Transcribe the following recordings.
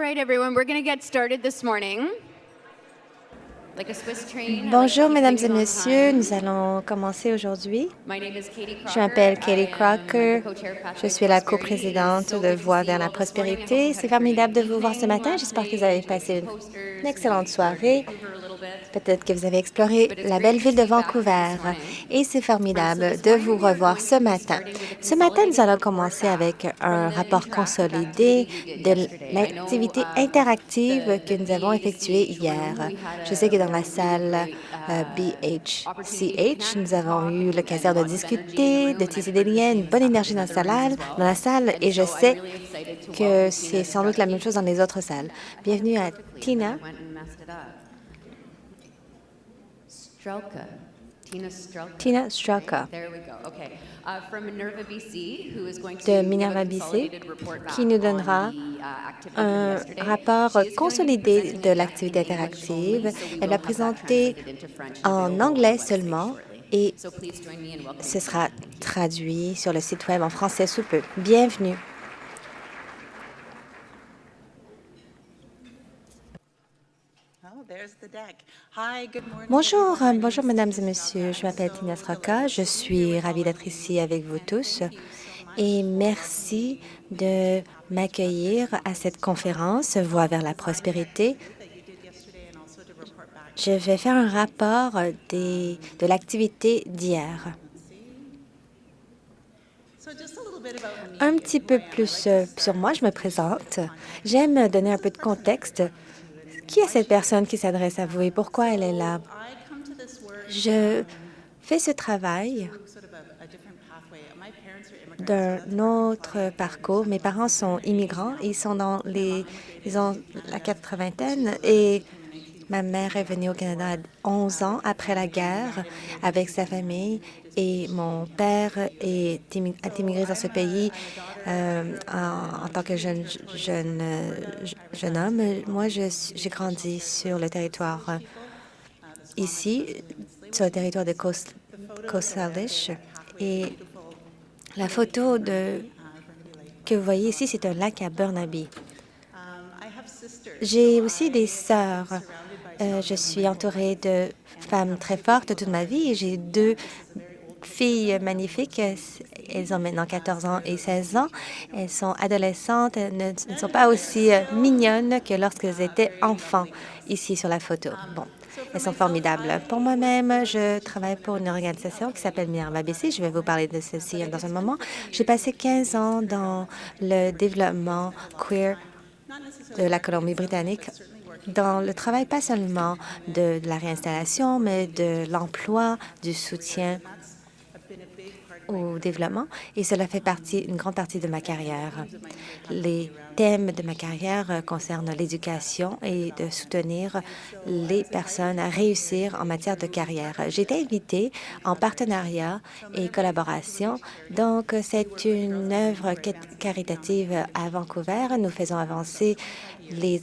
right, everyone, we're going to get started this morning. Like a Swiss train, I like to Bonjour, keep mesdames things et on messieurs. time. Nous allons commencer aujourd'hui. My name is Katie Je Crocker. m'appelle Katie I'm Crocker. the co-chair of Je Pathway suis la Prosperity. It is coprésidente so de good to Voix see you vers la all this morning. I hope prospérité. you've had C'est a great formidable de vous voir ce evening matin. last J'espère que night. vous We avez enjoyed passé some posters. une We excellente explored soirée. Vancouver a little bit. Peut-être que vous avez exploré But it's la great belle to ville de be back here Vancouver. this morning. Et c'est So formidable this de morning vous we are revoir going ce to be matin. starting with a Ce matin, nous consolidated allons report commencer back avec un from the rapport interactive consolidé activity we did de yesterday. I know l'activité interactive que the nous avons effectuée BHCH hier. room, we had Je sais que dans a la really salle opportunity to BHCH, connect, nous to avons talk, eu and l'occasion de lots of energy in the discuter, room, de and I've tisser des heard the liens, une same bonne stuff énergie in dans other rooms as dans la well. salle, And et je so I'm sais really excited to que welcome c'est Tina sans doute la même Strucky. chose dans les autres salles. I had it Bienvenue à perfectly, and then Tina. I went and messed it up. Strelka. Tina Strelka. Tina Strelka. Right? There we go. Okay. From Minerva BC, who is going to De give Minerva a BC, consolidated report back qui nous on donnera the activity from un yesterday. rapport She is going to be consolidé presenting de it l'activité in English interactive. only, so we Elle will va have that présenter translated into French and en available on anglais the website seulement shortly. et So please join me in welcoming ce Tina. sera Thank you. traduit sur le site web en français sous peu. Bienvenue. Bonjour, bonjour mesdames et messieurs. Je m'appelle Tina Straka. Je suis ravie d'être ici avec vous tous et merci de m'accueillir à cette conférence Voix vers la prospérité. Je vais faire un rapport de l'activité d'hier. Un petit peu plus sur moi, je me présente. J'aime donner un peu de contexte. Qui est cette personne qui s'adresse à vous et pourquoi elle est là? Je fais ce travail d'un autre parcours. Mes parents sont immigrants. Ils ont la 80e et ma mère est venue au Canada à 11 ans après la guerre avec sa famille et mon père a immigré dans ce pays en tant que jeune homme. Moi, j'ai grandi sur le territoire ici, sur le territoire de Coast Salish. Et la photo que vous voyez ici, c'est un lac à Burnaby. J'ai aussi des sœurs. Je suis entourée de femmes très fortes toute ma vie et j'ai deux filles magnifiques. Elles ont maintenant 14 ans et 16 ans. Elles sont adolescentes. Elles ne sont pas aussi mignonnes que lorsqu'elles étaient enfants ici sur la photo. Bon, elles sont formidables. Pour moi-même, je travaille pour une organisation qui s'appelle Minerva BC. Je vais vous parler de celle-ci dans un moment. J'ai passé 15 ans dans le développement queer de la Colombie-Britannique, dans le travail pas seulement de la réinstallation, mais de l'emploi, du soutien au développement, et cela fait une grande partie de ma carrière. Les thèmes de ma carrière concernent l'éducation et de soutenir les personnes à réussir en matière de carrière. J'ai été invitée en partenariat et collaboration. Donc, c'est une œuvre caritative à Vancouver. Nous faisons avancer les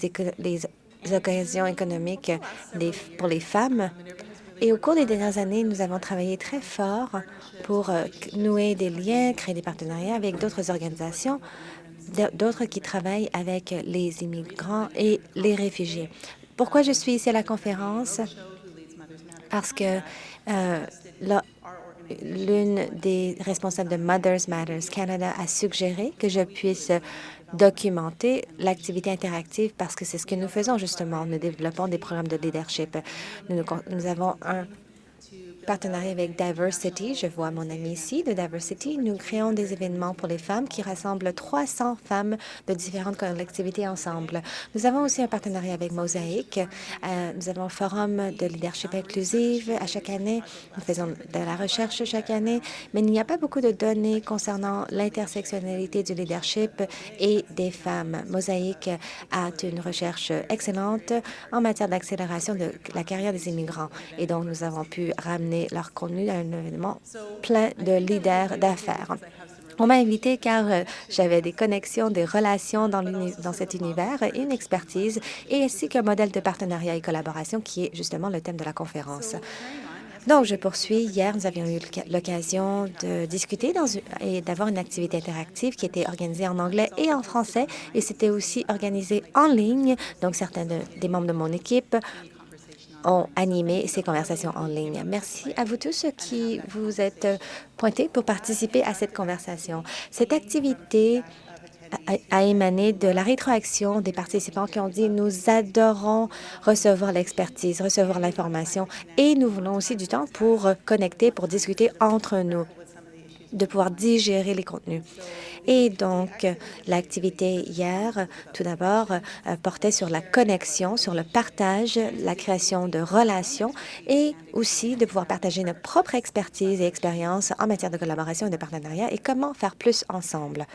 occasions économiques pour les femmes. Et au cours des dernières années, nous avons travaillé très fort pour nouer des liens, créer des partenariats avec d'autres organisations, d'autres qui travaillent avec les immigrants et les réfugiés. Pourquoi je suis ici à la conférence? Parce que l'une des responsables de Mothers Matters Canada a suggéré que je puisse documenter l'activité interactive parce que c'est ce que nous faisons justement. Nous développons des programmes de leadership. Nous avons un partenariat avec Diversity. Je vois mon ami ici de Diversity. Nous créons des événements pour les femmes qui rassemblent 300 femmes de différentes collectivités ensemble. Nous avons aussi un partenariat avec Mosaïque. Nous avons un forum de leadership inclusive à chaque année. Nous faisons de la recherche chaque année, mais il n'y a pas beaucoup de données concernant l'intersectionnalité du leadership et des femmes. Mosaïque a une recherche excellente en matière d'accélération de la carrière des immigrants. Et donc, nous avons pu ramener leur contenu à un événement plein de leaders d'affaires. On m'a invité car j'avais des connexions, des relations dans cet univers et une expertise, et ainsi qu'un modèle de partenariat et collaboration qui est justement le thème de la conférence. Donc, je poursuis. Hier, nous avions eu l'occasion de discuter et d'avoir une activité interactive qui était organisée en anglais et en français. Et c'était aussi organisé en ligne. Donc, certains des membres de mon équipe ont animé ces conversations en ligne. Merci à vous tous qui vous êtes pointés pour participer à cette conversation. Cette activité a émané de la rétroaction des participants qui ont dit: nous adorons recevoir l'expertise, recevoir l'information et nous voulons aussi du temps pour connecter, pour discuter entre nous, de pouvoir digérer les contenus. Et donc, l'activité hier, tout d'abord, portait sur la connexion, sur le partage, la création de relations et aussi de pouvoir partager notre propre expertise et expérience en matière de collaboration et de partenariat et comment faire plus ensemble.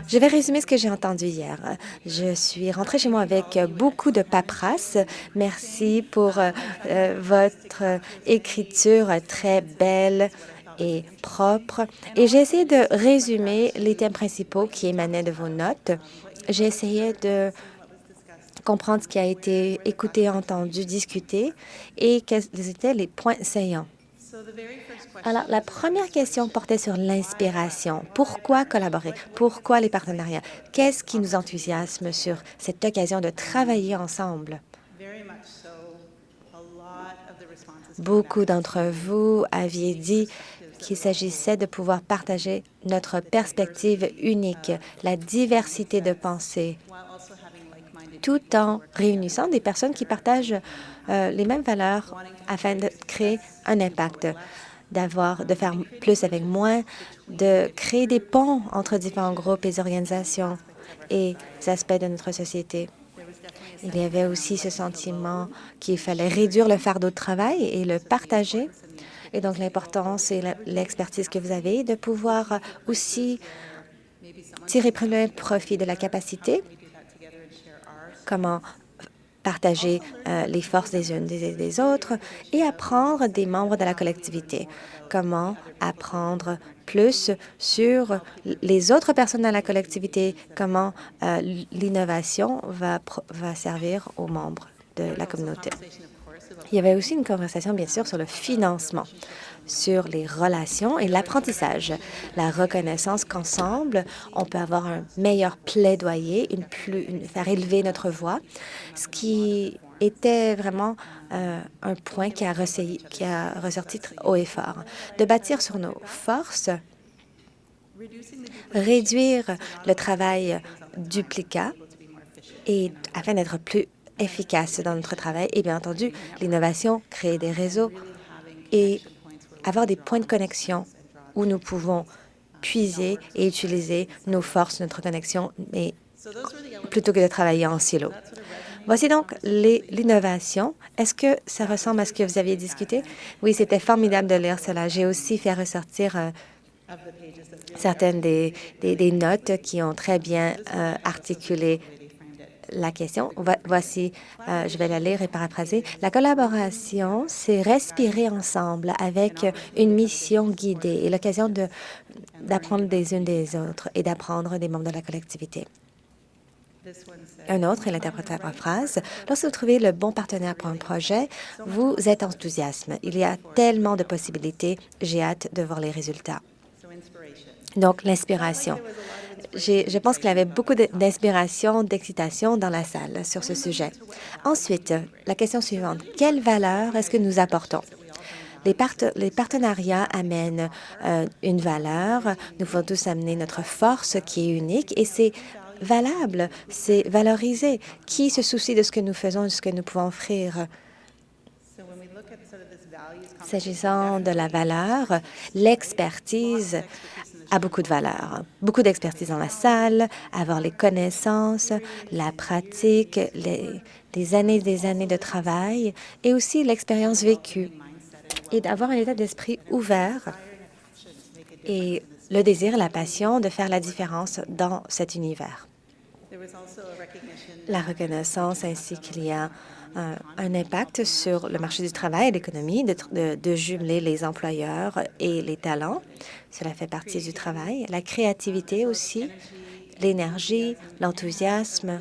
Je vais résumer ce que j'ai entendu hier. Je suis rentrée chez moi avec beaucoup de paperasse. Merci pour votre écriture très belle et propre. Et j'ai essayé de résumer les thèmes principaux qui émanaient de vos notes. J'ai essayé de comprendre ce qui a été écouté, entendu, discuté et quels étaient les points saillants. Alors, la première question portait sur l'inspiration. Pourquoi collaborer? Pourquoi les partenariats? Qu'est-ce qui nous enthousiasme sur cette occasion de travailler ensemble? Beaucoup d'entre vous aviez dit qu'il s'agissait de pouvoir partager notre perspective unique, la diversité de pensée, tout en réunissant des personnes qui partagent les mêmes valeurs afin de créer un impact, de faire plus avec moins, de créer des ponts entre différents groupes et organisations et aspects de notre société. Il y avait aussi ce sentiment qu'il fallait réduire le fardeau de travail et le partager. Et donc, l'importance et l'expertise que vous avez de pouvoir aussi tirer plein profit de la capacité, comment partager les forces des unes des autres et apprendre des membres de la collectivité. Comment apprendre plus sur les autres personnes dans la collectivité, comment l'innovation va servir aux membres de la communauté. Il y avait aussi une conversation, bien sûr, sur le financement, sur les relations et l'apprentissage, la reconnaissance qu'ensemble, on peut avoir un meilleur plaidoyer, faire élever notre voix, ce qui était vraiment un point qui a ressorti haut et fort. De bâtir sur nos forces, réduire le travail duplicat et afin d'être plus efficace dans notre travail et bien entendu l'innovation, créer des réseaux et avoir des points de connexion où nous pouvons puiser et utiliser nos forces, notre connexion, plutôt que de travailler en silo. Voici donc l'innovation. Est-ce que ça ressemble à ce que vous aviez discuté? Oui, c'était formidable de lire cela. J'ai aussi fait ressortir certaines des notes qui ont très bien articulé la question. Voici, je vais la lire et paraphraser. La collaboration, c'est respirer ensemble avec une mission guidée et l'occasion d'apprendre des unes des autres et d'apprendre des membres de la collectivité. Un autre, il interprète la phrase. Lorsque vous trouvez le bon partenaire pour un projet, vous êtes enthousiaste. Il y a tellement de possibilités. J'ai hâte de voir les résultats. Donc, l'inspiration. Je pense qu'il y avait beaucoup d'inspiration, d'excitation dans la salle sur ce sujet. Ensuite, la question suivante. Quelle valeur est-ce que nous apportons? Les partenariats amènent une valeur. Nous pouvons tous amener notre force qui est unique et c'est valable, c'est valorisé. Qui se soucie de ce que nous faisons, de ce que nous pouvons offrir? S'agissant de la valeur, l'expertise a beaucoup de valeur. Beaucoup d'expertise dans la salle, avoir les connaissances, la pratique, des années de travail et aussi l'expérience vécue et d'avoir un état d'esprit ouvert et le désir, la passion de faire la différence dans cet univers. La reconnaissance ainsi qu'il y a un impact sur le marché du travail et l'économie, de jumeler les employeurs et les talents. Cela fait partie du travail. La créativité aussi, l'énergie, l'enthousiasme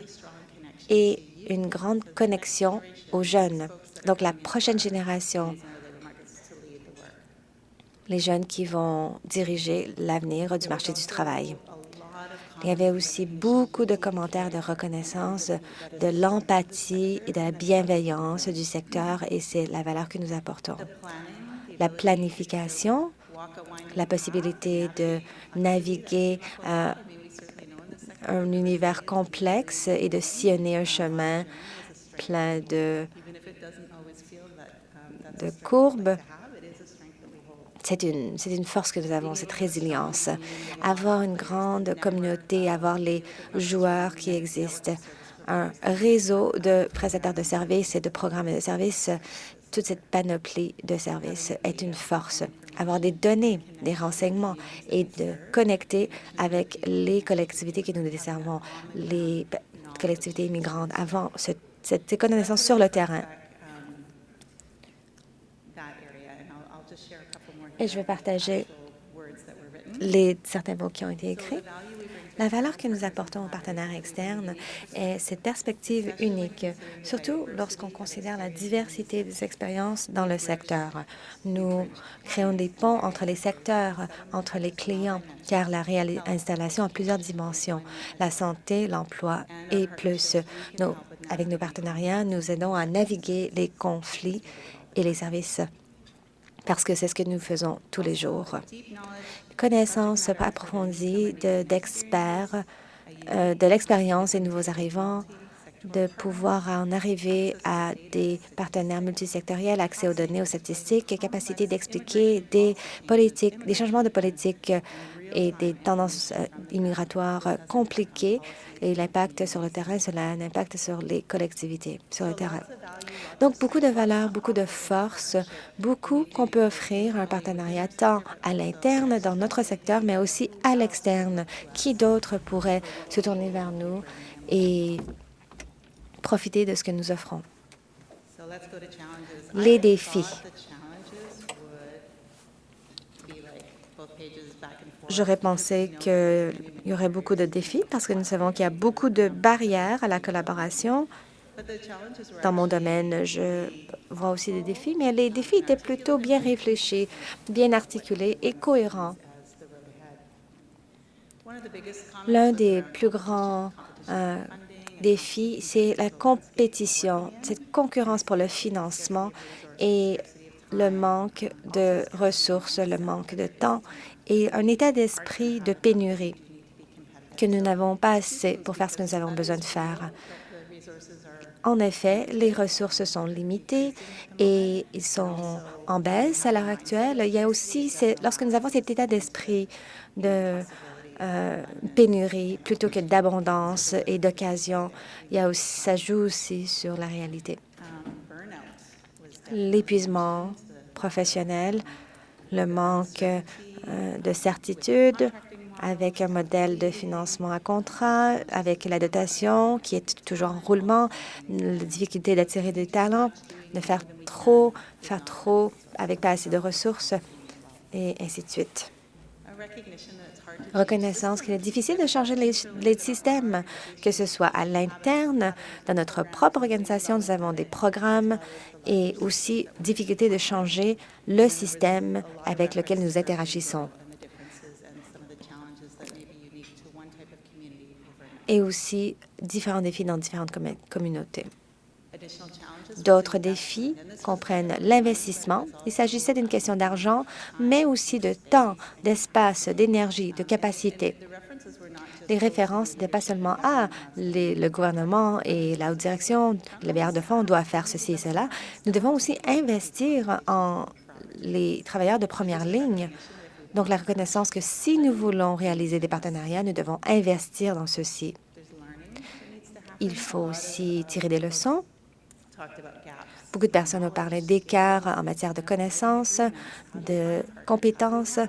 et une grande connexion aux jeunes. Donc, la prochaine génération, les jeunes qui vont diriger l'avenir du marché du travail. Il y avait aussi beaucoup de commentaires de reconnaissance de l'empathie et de la bienveillance du secteur, et c'est la valeur que nous apportons. La planification, la possibilité de naviguer un univers complexe et de sillonner un chemin plein de courbes. C'est une force que nous avons, cette résilience. Avoir une grande communauté, avoir les joueurs qui existent, un réseau de prestataires de services et de programmes de services, toute cette panoplie de services est une force. Avoir des données, des renseignements et de connecter avec les collectivités que nous desservons, les collectivités immigrantes, avoir cette connaissance sur le terrain. Et je vais partager certains mots qui ont été écrits. La valeur que nous apportons aux partenaires externes est cette perspective unique, surtout lorsqu'on considère la diversité des expériences dans le secteur. Nous créons des ponts entre les secteurs, entre les clients, car la installation a plusieurs dimensions, la santé, l'emploi et plus. Avec nos partenariats, nous aidons à naviguer les conflits et les services, parce que c'est ce que nous faisons tous les jours. Connaissance approfondie d'experts, de l'expérience des nouveaux arrivants, de pouvoir en arriver à des partenaires multisectoriels, accès aux données, aux statistiques, capacité d'expliquer des politiques, des changements de politique et des tendances immigratoires compliquées et l'impact sur le terrain, l'impact sur les collectivités, sur le terrain. Donc, beaucoup de valeurs, beaucoup de force, beaucoup qu'on peut offrir à un partenariat tant à l'interne dans notre secteur, mais aussi à l'externe. Qui d'autre pourrait se tourner vers nous et profiter de ce que nous offrons? Les défis. J'aurais pensé qu'il y aurait beaucoup de défis parce que nous savons qu'il y a beaucoup de barrières à la collaboration. Dans mon domaine, je vois aussi des défis, mais les défis étaient plutôt bien réfléchis, bien articulés et cohérents. L'un des plus grands défis, c'est la compétition, cette concurrence pour le financement et le manque de ressources, le manque de temps et un état d'esprit de pénurie que nous n'avons pas assez pour faire ce que nous avons besoin de faire. En effet, les ressources sont limitées et ils sont en baisse à l'heure actuelle. Il y a aussi, lorsque nous avons cet état d'esprit de pénurie plutôt que d'abondance et d'occasion, ça joue aussi sur la réalité. L'épuisement professionnel, le manque de certitude, avec un modèle de financement à contrat, avec la dotation qui est toujours en roulement, la difficulté d'attirer des talents, de faire trop avec pas assez de ressources, et ainsi de suite. Reconnaissance qu'il est difficile de changer les systèmes, que ce soit à l'interne, dans notre propre organisation, nous avons des programmes, et aussi difficulté de changer le système avec lequel nous interagissons. Et aussi différents défis dans différentes communautés. D'autres défis comprennent l'investissement. Il s'agissait d'une question d'argent, mais aussi de temps, d'espace, d'énergie, de capacité. Les références n'étaient pas seulement le gouvernement et la haute direction, les bailleurs de fonds doivent faire ceci et cela. Nous devons aussi investir en les travailleurs de première ligne. Donc, la reconnaissance que si nous voulons réaliser des partenariats, nous devons investir dans ceux-ci. Il faut aussi tirer des leçons. Beaucoup de personnes ont parlé d'écarts en matière de connaissances, de compétences,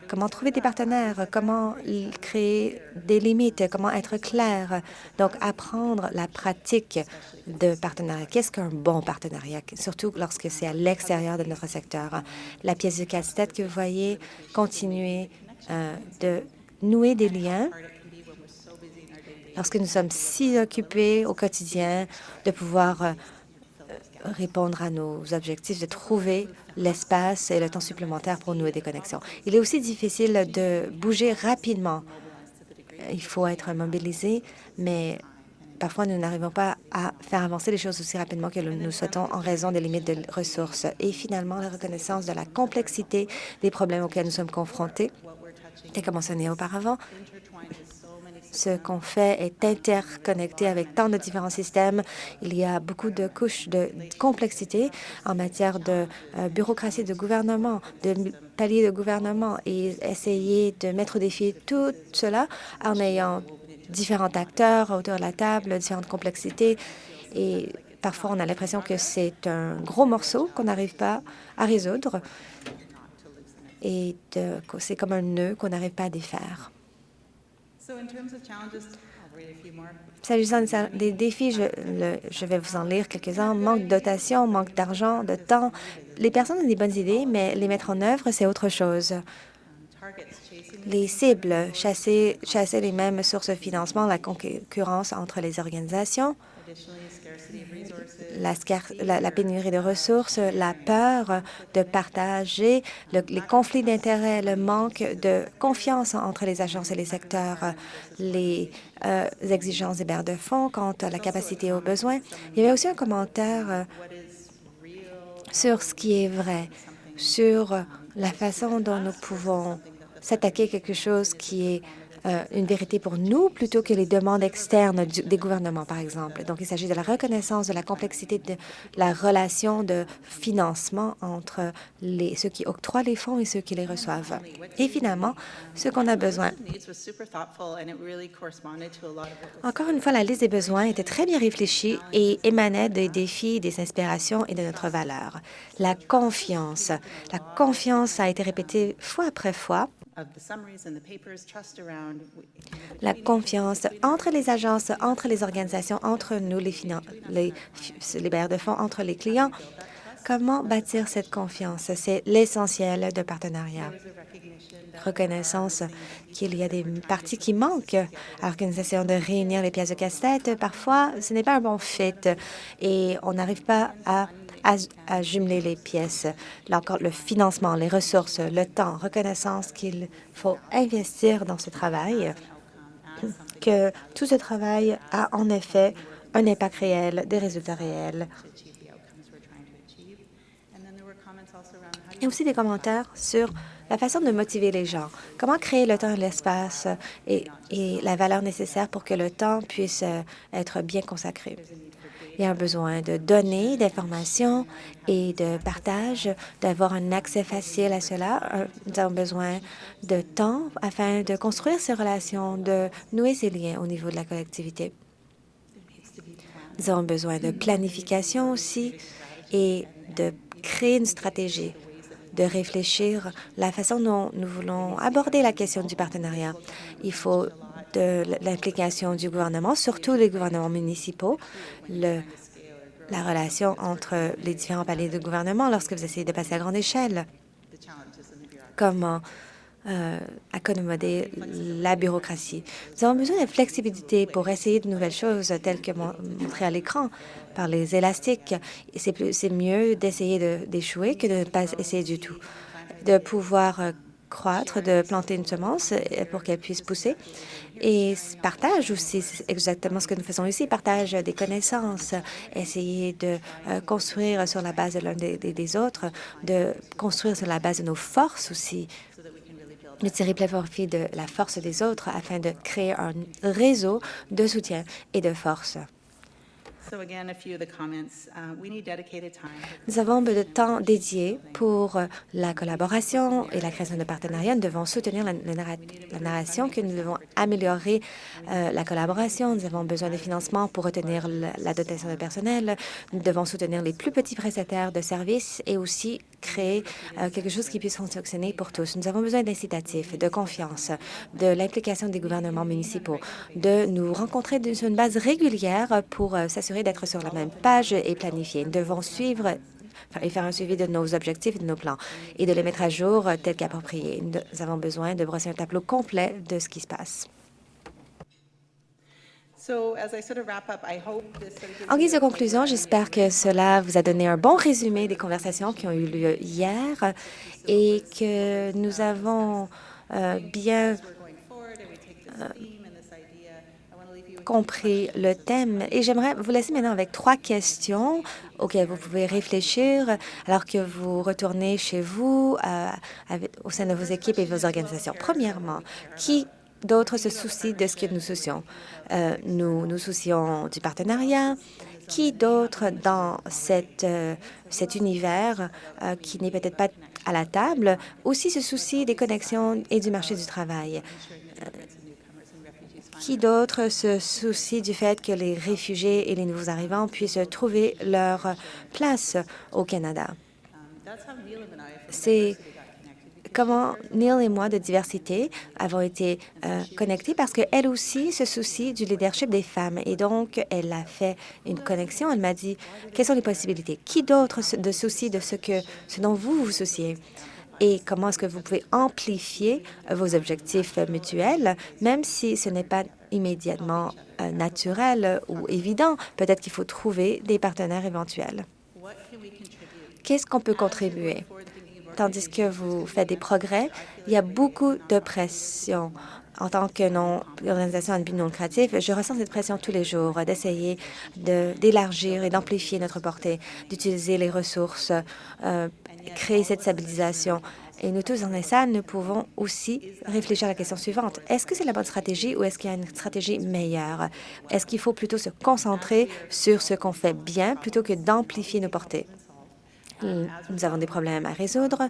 comment trouver des partenaires, comment créer des limites, comment être clair. Donc, apprendre la pratique de partenariat. Qu'est-ce qu'un bon partenariat, surtout lorsque c'est à l'extérieur de notre secteur? La pièce de casse-tête que vous voyez, continuer de nouer des liens lorsque nous sommes si occupés au quotidien, de pouvoir répondre à nos objectifs de trouver l'espace et le temps supplémentaire pour nouer des connexions. Il est aussi difficile de bouger rapidement. Il faut être mobilisé, mais parfois nous n'arrivons pas à faire avancer les choses aussi rapidement que nous souhaitons en raison des limites de ressources. Et finalement, la reconnaissance de la complexité des problèmes auxquels nous sommes confrontés. Et comme mentionné auparavant, ce qu'on fait est interconnecté avec tant de différents systèmes. Il y a beaucoup de couches de complexité en matière de bureaucratie de gouvernement, de paliers de gouvernement, et essayer de mettre au défi tout cela en ayant différents acteurs autour de la table, différentes complexités. Et parfois, on a l'impression que c'est un gros morceau qu'on n'arrive pas à résoudre et c'est comme un nœud qu'on n'arrive pas à défaire. S'agissant des défis, je vais vous en lire quelques-uns. Manque de dotation, manque d'argent, de temps. Les personnes ont des bonnes idées, mais les mettre en œuvre, c'est autre chose. Les cibles, chasser les mêmes sources de financement, la concurrence entre les organisations, la pénurie de ressources, la peur de partager, les conflits d'intérêts, le manque de confiance entre les agences et les secteurs, les exigences des bailleurs de fonds quant à la capacité aux besoins. Il y avait aussi un commentaire sur ce qui est vrai, sur la façon dont nous pouvons s'attaquer à quelque chose qui est une vérité pour nous plutôt que les demandes externes des gouvernements, par exemple. Donc, il s'agit de la reconnaissance de la complexité de la relation de financement entre ceux qui octroient les fonds et ceux qui les reçoivent. Et finalement, ce qu'on a besoin. Encore une fois, la liste des besoins était très bien réfléchie et émanait des défis, des inspirations et de notre valeur. La confiance. La confiance a été répétée fois après fois. La confiance entre les agences, entre les organisations, entre nous, les bailleurs de fonds, entre les clients. Comment bâtir cette confiance? C'est l'essentiel de partenariat. Reconnaissance qu'il y a des parties qui manquent à l'organisation de réunir les pièces de casse-tête. Parfois, ce n'est pas un bon fit et on n'arrive pas à jumeler les pièces. Là encore, le financement, les ressources, le temps, reconnaissance qu'il faut investir dans ce travail, que tout ce travail a en effet un impact réel, des résultats réels. Il y a aussi des commentaires sur la façon de motiver les gens. Comment créer le temps et l'espace et la valeur nécessaire pour que le temps puisse être bien consacré. Il y a un besoin de données, d'informations et de partage, d'avoir un accès facile à cela. Nous avons besoin de temps afin de construire ces relations, de nouer ces liens au niveau de la collectivité. Nous avons besoin de planification aussi et de créer une stratégie, de réfléchir la façon dont nous voulons aborder la question du partenariat. Il faut de l'implication du gouvernement, surtout les gouvernements municipaux, la relation entre les différents paliers de gouvernement lorsque vous essayez de passer à grande échelle. Comment accommoder la bureaucratie. Nous avons besoin de flexibilité pour essayer de nouvelles choses telles que montrées à l'écran par les élastiques. C'est mieux d'essayer d'échouer que de ne pas essayer du tout. De pouvoir croître, de planter une semence pour qu'elle puisse pousser. Et partage aussi, c'est exactement ce que nous faisons ici, partage des connaissances, essayer de construire sur la base de l'un des autres, de construire sur la base de nos forces aussi, de tirer plein profit de la force des autres afin de créer un réseau de soutien et de force. Nous avons de temps dédié pour la collaboration et la création de partenariats. Nous devons soutenir la narration, que nous devons améliorer la collaboration. Nous avons besoin de financement pour retenir la dotation de personnel. Nous devons soutenir les plus petits prestataires de services et aussi créer quelque chose qui puisse fonctionner pour tous. Nous avons besoin d'incitatifs, de confiance, de l'implication des gouvernements municipaux, de nous rencontrer sur une base régulière pour s'assurer d'être sur la même page et planifier. Nous devons suivre et faire un suivi de nos objectifs et de nos plans et de les mettre à jour tels qu'appropriés. Nous avons besoin de brosser un tableau complet de ce qui se passe. En guise de conclusion, j'espère que cela vous a donné un bon résumé des conversations qui ont eu lieu hier et que nous avons bien compris le thème. Et j'aimerais vous laisser maintenant avec 3 questions auxquelles vous pouvez réfléchir alors que vous retournez chez vous, au sein de vos équipes et vos organisations. Premièrement, qui d'autre se soucie de ce que nous soucions? Nous nous soucions du partenariat. Qui d'autre dans cet univers qui n'est peut-être pas à la table aussi se soucie des connexions et du marché du travail? Qui d'autre se soucie du fait que les réfugiés et les nouveaux arrivants puissent trouver leur place au Canada? C'est comment Neil et moi de diversité avons été connectés parce qu'elle aussi se soucie du leadership des femmes. Et donc, elle a fait une connexion. Elle m'a dit, quelles sont les possibilités? Qui d'autre se soucie de ce dont vous vous souciez? Et comment est-ce que vous pouvez amplifier vos objectifs mutuels, même si ce n'est pas immédiatement naturel ou évident? Peut-être qu'il faut trouver des partenaires éventuels. Qu'est-ce qu'on peut contribuer? Tandis que vous faites des progrès, il y a beaucoup de pression. En tant que organisation à but non lucratif, je ressens cette pression tous les jours d'essayer d'élargir et d'amplifier notre portée, d'utiliser les ressources, créer cette stabilisation. Et nous tous dans les salles, nous pouvons aussi réfléchir à la question suivante. Est-ce que c'est la bonne stratégie ou est-ce qu'il y a une stratégie meilleure? Est-ce qu'il faut plutôt se concentrer sur ce qu'on fait bien plutôt que d'amplifier nos portées? Nous avons des problèmes à résoudre,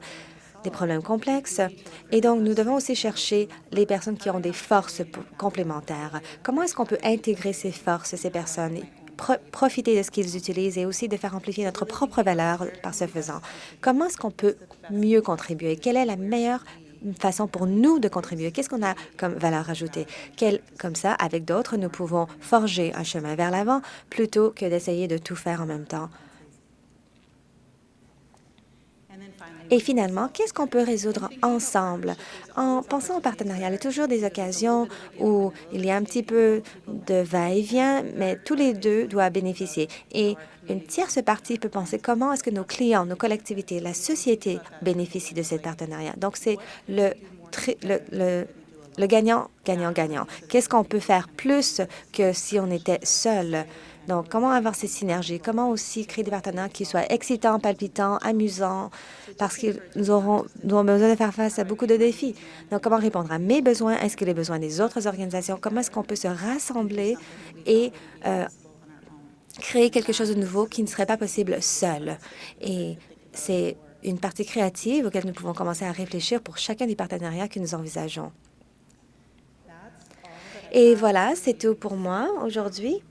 des problèmes complexes, et donc nous devons aussi chercher les personnes qui ont des forces complémentaires. Comment est-ce qu'on peut intégrer ces forces, ces personnes, profiter de ce qu'ils utilisent et aussi de faire amplifier notre propre valeur par ce faisant? Comment est-ce qu'on peut mieux contribuer? Quelle est la meilleure façon pour nous de contribuer? Qu'est-ce qu'on a comme valeur ajoutée? Comme ça, avec d'autres, nous pouvons forger un chemin vers l'avant plutôt que d'essayer de tout faire en même temps. Et finalement, qu'est-ce qu'on peut résoudre ensemble? En pensant au partenariat, il y a toujours des occasions où il y a un petit peu de va-et-vient, mais tous les deux doivent bénéficier. Et une tierce partie peut penser comment est-ce que nos clients, nos collectivités, la société bénéficient de ce partenariat. Donc, c'est le gagnant, gagnant, gagnant. Qu'est-ce qu'on peut faire plus que si on était seul? Donc, comment avoir ces synergies? Comment aussi créer des partenaires qui soient excitants, palpitants, amusants, parce qu'ils auront besoin de faire face à beaucoup de défis. Donc, comment répondre à mes besoins? Est-ce que les besoins des autres organisations? Comment est-ce qu'on peut se rassembler et créer quelque chose de nouveau qui ne serait pas possible seul? Et c'est une partie créative auquel nous pouvons commencer à réfléchir pour chacun des partenariats que nous envisageons. Et voilà, c'est tout pour moi aujourd'hui.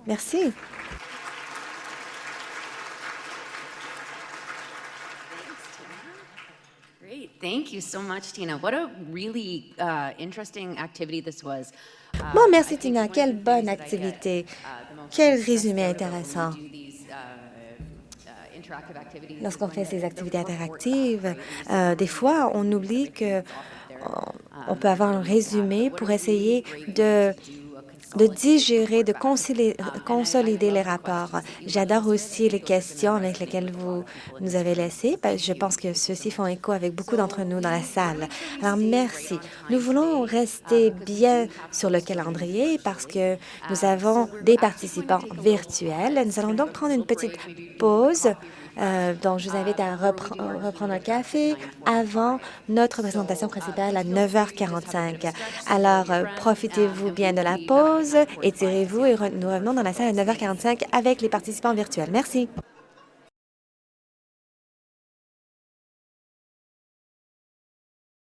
Merci. Great. Thank you so much, Tina. What a really interesting activity this was. Bon, merci Tina. Quelle bonne activité. Quel résumé intéressant. Lorsqu'on fait ces activités interactives, des fois, on oublie que on peut avoir un résumé pour essayer de digérer, de consolider les rapports. J'adore aussi les questions avec lesquelles vous nous avez laissées. Je pense que ceux-ci font écho avec beaucoup d'entre nous dans la salle. Alors, merci. Nous voulons rester bien sur le calendrier parce que nous avons des participants virtuels. Nous allons donc prendre une petite pause. Donc, je vous invite à reprendre un café avant notre présentation principale à 9h45. Alors, profitez-vous bien de la pause, étirez-vous et nous revenons dans la salle à 9h45 avec les participants virtuels. Merci.